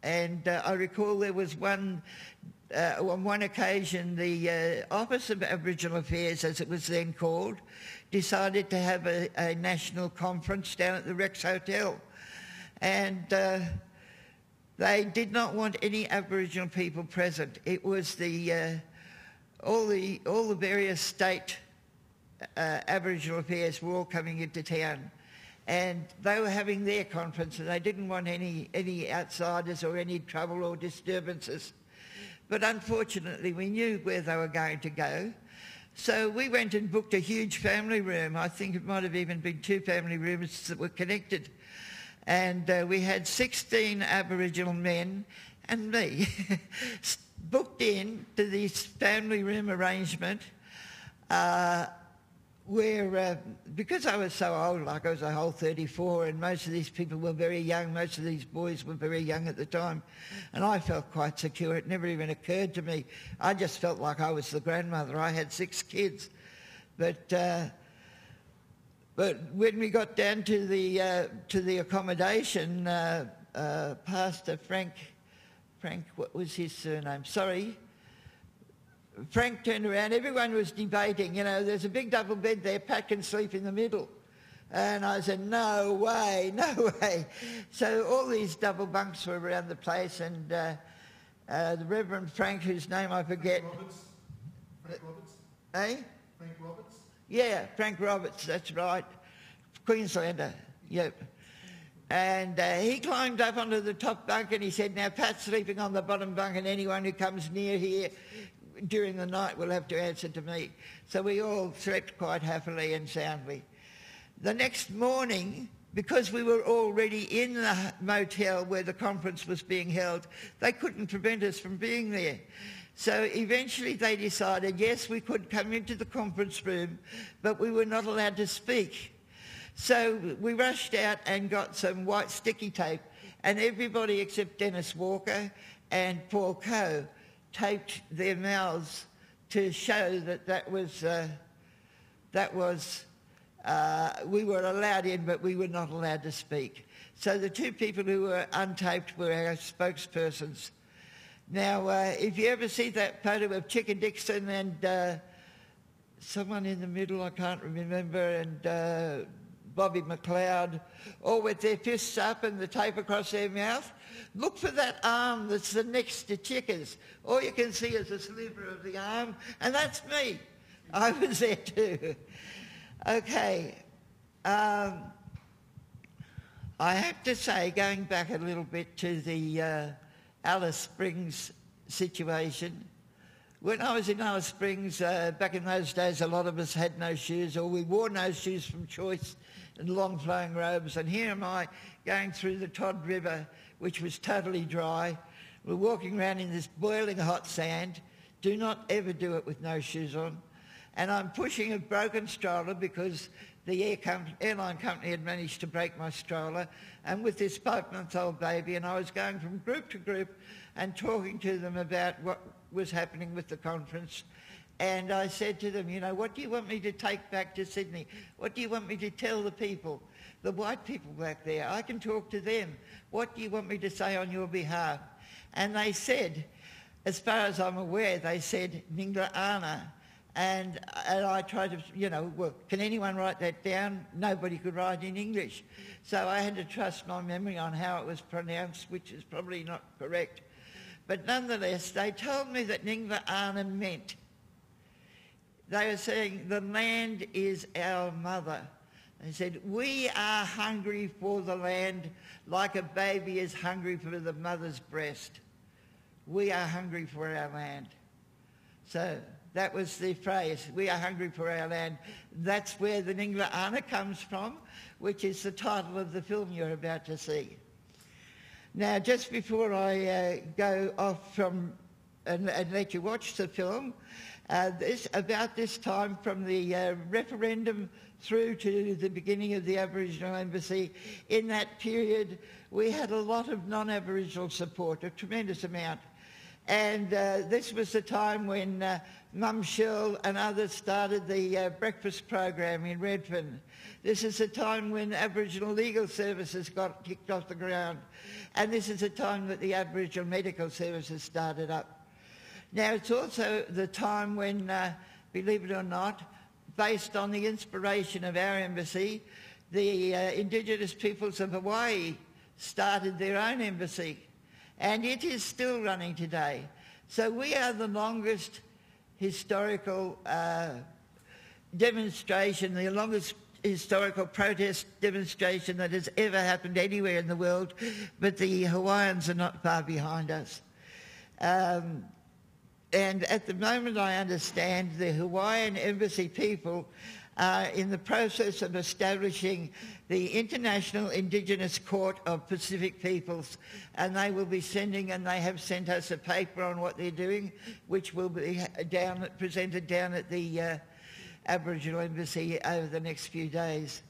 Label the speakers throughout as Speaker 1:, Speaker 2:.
Speaker 1: And I recall there was on one occasion, the Office of Aboriginal Affairs, as it was then called, decided to have a national conference down at the Rex Hotel. And they did not want any Aboriginal people present. It was all the various state Aboriginal affairs were all coming into town, and they were having their conference, and they didn't want any outsiders or any trouble or disturbances. But unfortunately, we knew where they were going to go, so we went and booked a huge family room. I think it might have even been 2 family rooms that were connected. And we had 16 Aboriginal men and me booked in to this family room arrangement where, because I was so old, like I was a whole 34, and most of these people were very young, most of these boys were very young at the time, and I felt quite secure. It never even occurred to me. I just felt like I was the grandmother. I had 6 kids. But when we got down to the accommodation, Pastor Frank, what was his surname? Sorry. Frank turned around. Everyone was debating, there's a big double bed there, Pat can sleep in the middle. And I said, no way, no way. So all these double bunks were around the place, and the Reverend Frank, whose name I forget.
Speaker 2: Frank Roberts?
Speaker 1: Eh?
Speaker 2: Frank Roberts?
Speaker 1: Yeah, Frank Roberts, that's right. Queenslander, yep. And he climbed up onto the top bunk and he said, now Pat's sleeping on the bottom bunk, and anyone who comes near here during the night will have to answer to me. So we all slept quite happily and soundly. The next morning, because we were already in the motel where the conference was being held, they couldn't prevent us from being there. So eventually they decided, yes, we could come into the conference room, but we were not allowed to speak. So we rushed out and got some white sticky tape, and everybody except Dennis Walker and Paul Coe taped their mouths to show that we were allowed in, but we were not allowed to speak. So the 2 people who were untaped were our spokespersons. Now, if you ever see that photo of Chicken Dixon and someone in the middle, I can't remember, and Bobby McLeod, all with their fists up and the tape across their mouth, look for that arm that's the next to Chicker's. All you can see is a sliver of the arm, and that's me. I was there too. Okay. I have to say, going back a little bit to the Alice Springs situation. When I was in Alice Springs, back in those days, a lot of us had no shoes, or we wore no shoes from choice and long flowing robes. And here am I going through the Todd River, which was totally dry. We're walking around in this boiling hot sand. Do not ever do it with no shoes on. And I'm pushing a broken stroller because the airline company had managed to break my stroller, and with this 5-month-old baby, and I was going from group to group and talking to them about what was happening with the conference. And I said to them, what do you want me to take back to Sydney? What do you want me to tell the people, the white people back there? I can talk to them. What do you want me to say on your behalf? And they said, as far as I'm aware, they said Ningla Ana. And I tried to, well, can anyone write that down? Nobody could write in English. So I had to trust my memory on how it was pronounced, which is probably not correct. But nonetheless, they told me that Ningla Ana meant, they were saying, the land is our mother. They said, we are hungry for the land like a baby is hungry for the mother's breast. We are hungry for our land. So that was the phrase, we are hungry for our land. That's where the Ningla Ana comes from, which is the title of the film you're about to see. Now, just before I go off from and let you watch the film, about this time from the referendum through to the beginning of the Aboriginal Embassy, in that period we had a lot of non-Aboriginal support, a tremendous amount. And this was the time when Mum Shirl and others started the breakfast program in Redfern. This is the time when Aboriginal Legal Services got kicked off the ground. And this is the time that the Aboriginal Medical Services started up. Now, it's also the time when, believe it or not, based on the inspiration of our embassy, the Indigenous peoples of Hawaii started their own embassy. And it is still running today. So we are the longest historical demonstration, the longest historical protest demonstration that has ever happened anywhere in the world, but the Hawaiians are not far behind us. And at the moment, I understand the Hawaiian embassy people are in the process of establishing the International Indigenous Court of Pacific Peoples, and they will be sending, and they have sent us a paper on what they're doing, which will be presented down at the Aboriginal Embassy over the next few days.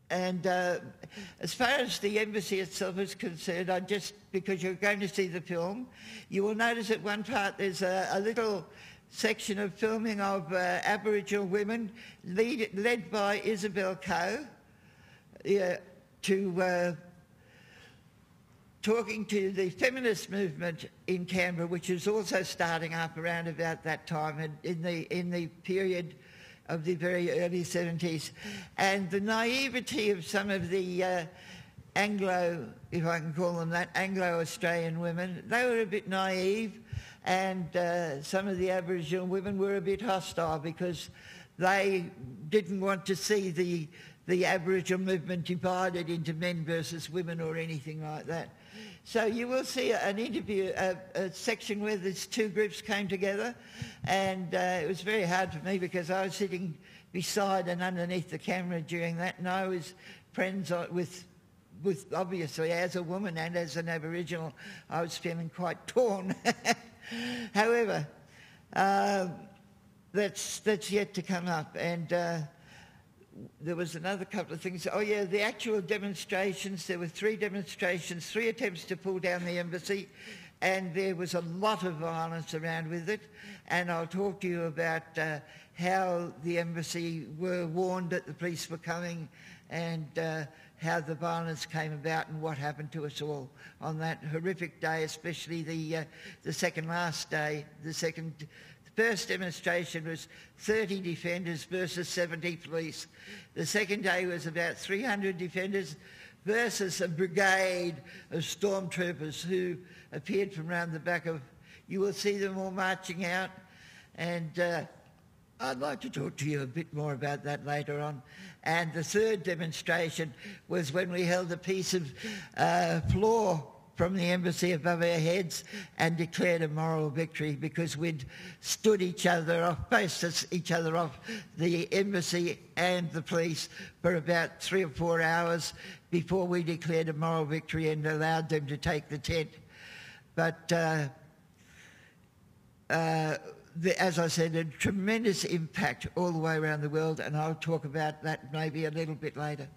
Speaker 1: And as far as the embassy itself is concerned, because you're going to see the film, you will notice at one part there's a little section of filming of Aboriginal women led by Isabel Coe talking to the feminist movement in Canberra, which is also starting up around about that time in the period of the very early 70s. And the naivety of some of the Anglo, if I can call them that, Anglo-Australian women, they were a bit naive, and some of the Aboriginal women were a bit hostile because they didn't want to see the Aboriginal movement divided into men versus women or anything like that. So you will see an interview, a section where these two groups came together, and it was very hard for me because I was sitting beside and underneath the camera during that, and I was friends with obviously, as a woman and as an Aboriginal, I was feeling quite torn. However, that's yet to come up, and there was another couple of things. Oh yeah, the actual demonstrations, there were 3 demonstrations, 3 attempts to pull down the embassy, and there was a lot of violence around with it, and I'll talk to you about how the embassy were warned that the police were coming, and how the violence came about and what happened to us all on that horrific day, especially the second last day. The first demonstration was 30 defenders versus 70 police. The second day was about 300 defenders versus a brigade of stormtroopers who appeared from round the back of... You will see them all marching out, and I'd like to talk to you a bit more about that later on. And the third demonstration was when we held a piece of floor from the embassy above our heads and declared a moral victory because we'd stood each other off, faced each other off, the embassy and the police, for about 3 or 4 hours before we declared a moral victory and allowed them to take the tent. But as I said, a tremendous impact all the way around the world, and I'll talk about that maybe a little bit later.